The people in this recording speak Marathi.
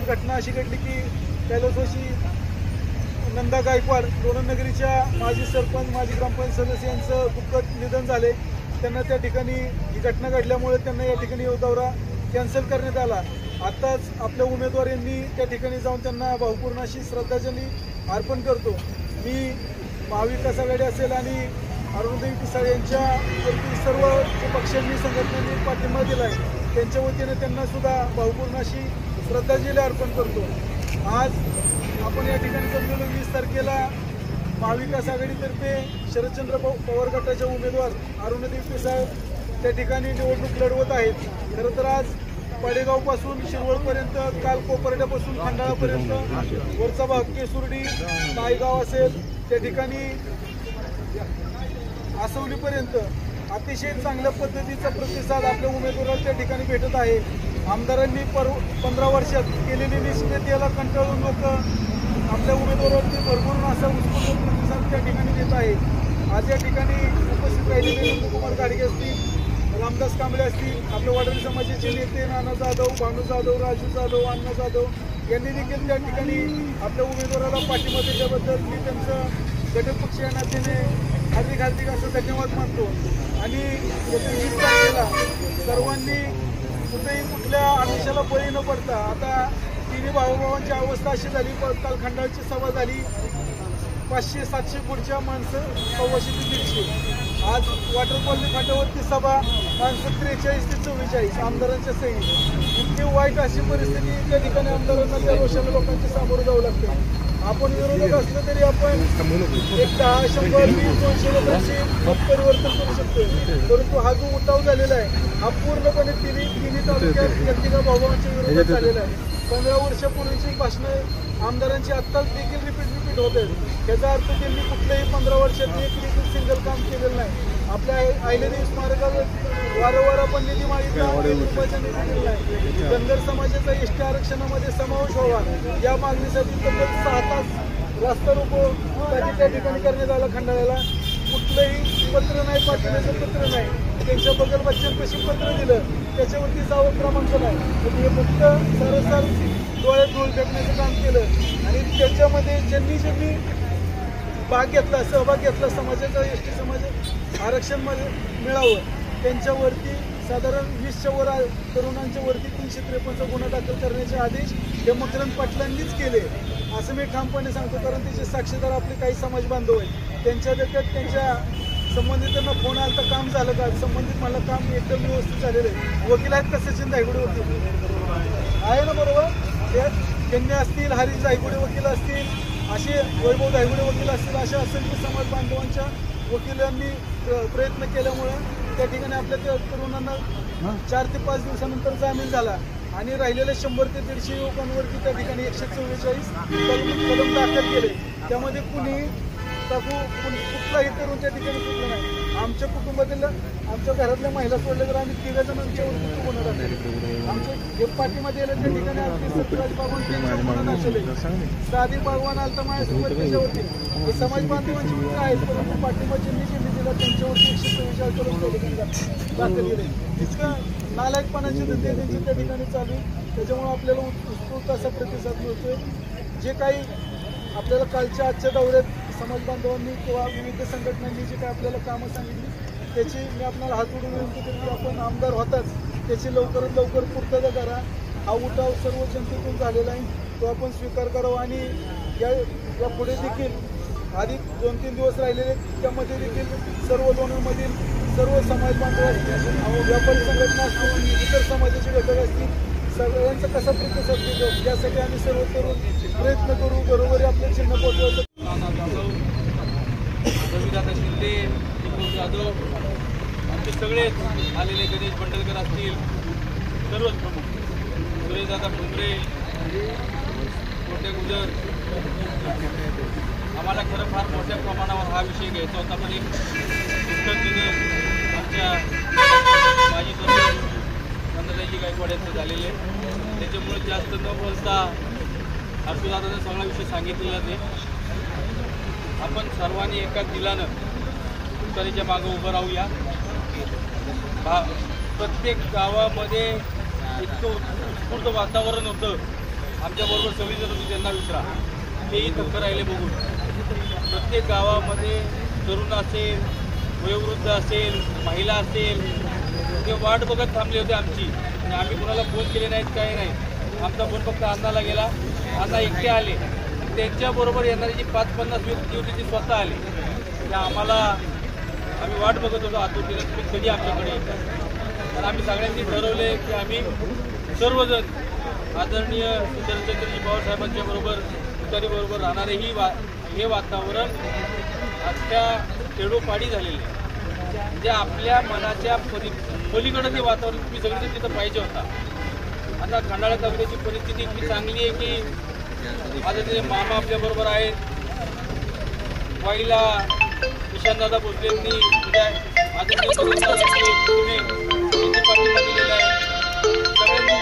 घटना अशी घडली की कैलासवासी नंदा गायकवाड लोणंदनगरीच्या माजी सरपंच माजी ग्रामपंचायत सदस्य यांचं दुःखद निधन झाले। त्यांना त्या ठिकाणी ही घटना घडल्यामुळे त्यांना या ठिकाणी दौरा कॅन्सल करण्यात आला। आताच आपल्या उमेदवारांनी त्या ठिकाणी जाऊन त्यांना भावपूर्ण अशी श्रद्धांजली अर्पण करतो। मी महाविकास आघाडी असेल आणि अरुणदेवी पिसाळ यांच्या सर्व पक्षांनी संघटनांनी पाठिंबा दिला आहे त्यांच्या वतीने त्यांना सुद्धा भावपूर्ण अशी श्रद्धांजली अर्पण करतो। आज आपण या ठिकाणी जमलेलो 20 तारखेला महाविकास आघाडीतर्फे शरदचंद्र पवार गटाचे उमेदवार अरुणदेवी पिसाळ त्या ठिकाणी निवडणूक लढवत आहेत। खरं तर आज पाडेगावपासून शिरवळपर्यंत काल कोपर्ड्यापासून खंडाळापर्यंत वरचा भाग केसुर्डी नायगाव असेल त्या ठिकाणी आसवलीपर्यंत अतिशय चांगल्या पद्धतीचा प्रतिसाद आपल्या उमेदवाराला त्या ठिकाणी भेटत आहे। आमदारांनी 15 वर्षात केलेली निष्क्रियतेला कंटाळून लोक आपल्या उमेदवारावरती भरभरून असा उत्स्फूर्त प्रतिसाद त्या ठिकाणी देत आहे। आज या ठिकाणी उपस्थित राहिलेले नंदकुमार गाडगे असतील, रामदास कांबळे असतील, आपल्या वडारी समाजाचे नेते नाना जाधव, भानू जाधव, राजू जाधव, अण्णा जाधव यांनी देखील त्या ठिकाणी आपल्या उमेदवाराला पाठिंबा दिल्याबद्दल मी त्यांचं घटकपक्षीय नात्याने हार्दिक असं धन्यवाद मानतो। आणि 20 तारखेला सर्वांनी कुठल्या आमिषाला बळी न पडता आता तिन्ही भाऊभावांची अवस्था अशी झाली, काल खंडाळची सभा झाली 500-700 पुढच्या माणसं 100 ते 150। आज वॉटर कॉलनी फाट्यावरती सभा माणसं 43 ते 44 आमदारांच्या सही। इतकी वाईट अशी परिस्थिती त्या ठिकाणी आमदारांना त्या रोषाने लोकांच्या सामोरं जावं लागतं। आपण विरोधक असलं तरी आपण 10, 100, 20, 200 लोकांची परिवर्तन करू शकतो, परंतु हा जो उठाव झालेला आहे हा पूर्णपणे तिन्ही तालुक्यात व्यक्तिगत भावांच्या विरोधात झालेला आहे। 15 वर्षापूर्वीची भाषणं आमदारांची आत्ताच देखील रिपीट होत आहेत। त्याचा अर्थ त्यांनी कुठल्याही 15 वर्षात एक देखील सिंगल काम केलेलं नाही। आपल्या अहिल्यादेवी स्मारकावर वारंवार आपण निधी मागितला, रुपयाचा निधी दिलेला आहे। धनगर समाजाचा एसटी आरक्षणामध्ये समावेश व्हावा या मागणीसाठी तब्बल 6 तास रस्ता रोको त्या ठिकाणी करण्यात आला। खंडाळ्याला कुठलंही पत्र नाही, पाठवण्याचं पत्र नाही, त्यांच्या बगल बच्चांपाशी पत्र दिलं त्याच्यावरती जावं क्रमांक नाही, हे फक्त सरसर डोळ्यात धूळ फेकण्याचं काम केलं। आणि त्याच्यामध्ये ज्यांनी भाग घेतला, सहभाग घेतला, समाजाचा एसटी समाज आरक्षणमध्ये मिळावं त्यांच्यावरती साधारण 20च्या वर तरुणांच्या वरती 353चा गुन्हा दाखल करण्याचे आदेश हे मकरंद पाटलांनीच केले असं मी ठामपणे सांगतो। कारण त्याचे साक्षीदार आपले काही समाज बांधव आहेत, त्यांच्या देखत त्यांच्या संबंधितांना फोन आला तर काम झालं का, संबंधित मला काम एकदम व्यवस्थित झालेलं आहे। वकील आहेत का सचिन धायगुडे वकील आहे ना, बरोबर, त्यांनी असतील, हरीश धायगुडे वकील असतील, असे वैभव धायगुडे वकील असतील, अशा असंख्य समाज बांधवांच्या वकिलांनी प्रयत्न केल्यामुळं त्या ठिकाणी आपल्या त्या तरुणांना 4 ते 5 दिवसानंतर जामीन झाला। आणि राहिलेल्या 100 ते 150 युवकांवरती त्या ठिकाणी 144 कलम दाखल केले। त्यामध्ये कुठलाही तरुण त्या ठिकाणी सुटलं नाही। आमच्या कुटुंबातील आमच्या घरातल्या महिला सोडल्या तर आम्ही 3 जणांच्यावरती गुन्हा दाखल केले। आमच्या हे पाठीमध्ये येईल त्या ठिकाणी आमचे सत्यराज बागवान त्यांच्या गुन्हा दाखल, सादिक बागवान आलता माझ्यासोबत त्याच्यावरती हे समाज बांधवांची मित्र आहेत, परंतु पाठिंबा ज्यांनी दिला त्यांच्यावरती 144 कलम दाखल केले। इतकं नालायकपणाचे धंदे त्यांचे त्या ठिकाणी चालू, त्याच्यामुळे आपल्याला उत्स्फूर्त असा प्रतिसाद मिळतोय। जे काही आपल्याला कालच्या आजच्या दौऱ्यात समाज बांधवांनी किंवा विविध संघटनांनी जे काही आपल्याला कामं सांगितली त्याची मी आपल्याला हात जोडून विनंती करतो की आपण आमदार होताच त्याची लवकरात लवकर पूर्तता करा। हा उठाव सर्व जनतेतून झालेला आहे, तो आपण स्वीकार करावा आणि या पुढे देखील अधिक 2-3 दिवस राहिलेले त्यामध्ये देखील सर्व लोणांमधील सर्व समाज बांधव असतील, व्यापारी संघटना असतील, इतर समाजाचे घटक असतील, सगळ्यांचा कसा प्रतिसाद देतो यासाठी आम्ही सर्व तरुण प्रयत्न करू, बरोबर आपलं चिन्ह पोहोचवायचं। रविदादा शिंदे, दीपक जाधव, आमचे सगळे आलेले गणेश बंडलकर असतील, सर्वच प्रमुख सुरेशदादा फुंबरे, मोठे गुजर, आम्हाला खरं फार मोठ्या प्रमाणावर हा विषय घ्यायचा होता, पण एक पद्धतीने आमच्या माजी सरपंच नंदताई गायकवाड यांचं झालेले त्याच्यामुळे जास्त न बोलता हर्षदादाने सगळा विषय सांगितलेला नाही। आपण सर्वांनी एका दिलानं तुतारीच्या मागं उभं राहूया। प्रत्येक गावामध्ये इतकं उत्स्फूर्त वातावरण होतं आमच्याबरोबर सगळीजण होती त्यांना विचारा, तेही थक्क राहिले बघून. प्रत्येक गावामध्ये तरुण असेल, वयोवृद्ध असेल, महिला असेल, ते वाट बघत थांबले होते आमची. आणि आम्ही कुणाला फोन केले नाहीत, काही नाही. आमचा फोन फक्त अण्णाला गेला. अण्णा एकटे आले. त्यांच्याबरोबर येणारी जी 5-50 व्यक्ती होती ती स्वतः आली. त्या आम्ही वाट बघत होतो आतुरतेने, तुम्ही कधी आमच्याकडे येतात. तर आम्ही सगळ्यांनी ठरवले की आम्ही सर्वजण आदरणीय सुंदरचंद्रजी पवार साहेबांच्या बरोबर तुतारीबरोबर राहणारे हे वातावरण आजच्या खेडोपाडी झालेले आहे. म्हणजे आपल्या मनाच्या पलीकडं ते वातावरण तुम्ही सगळेजण तिथं पाहिजे होता. आता खंडाळा तालुक्याची परिस्थिती इतकी चांगली आहे की आता ते मामा आपल्याबरोबर आहेत. वाईला ईशानदादा भोसलेंनी उद्या आदरणीय पाठिंबा दिलेला आहे. सगळ्यांनी